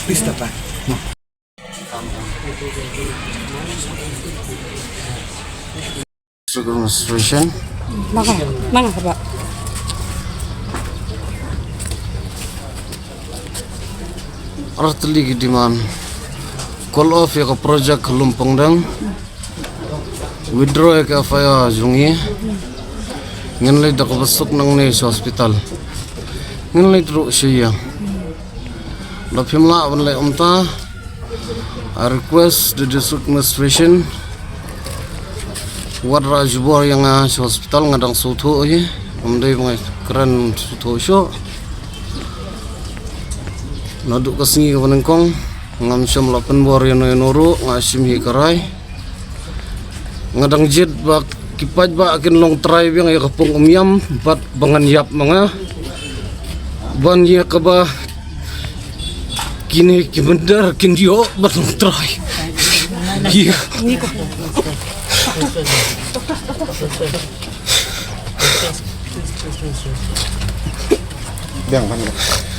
Pista pa. Demonstration. Mana ba? Artli gidiman. Call off ya ke project Lumpang dang. Withdraw ya ke afaya jungi. Ngenlay dak besok nang ni hospital. Ngenlay teruk siya. Lapim la banlay umta. I request the district administration wat rajbor yang hospital ngadang sutu ye umdai mga keren sutu syo naduk kasngi kapanengkong ngam syam lapan bor yang nuru ngasim hi karai ngadang jet bak kipaj ba akin long try yang ya kapung umyam bat bangan yap mga ban ye kaba kini kimendar kindio bat long try iya Biang mana?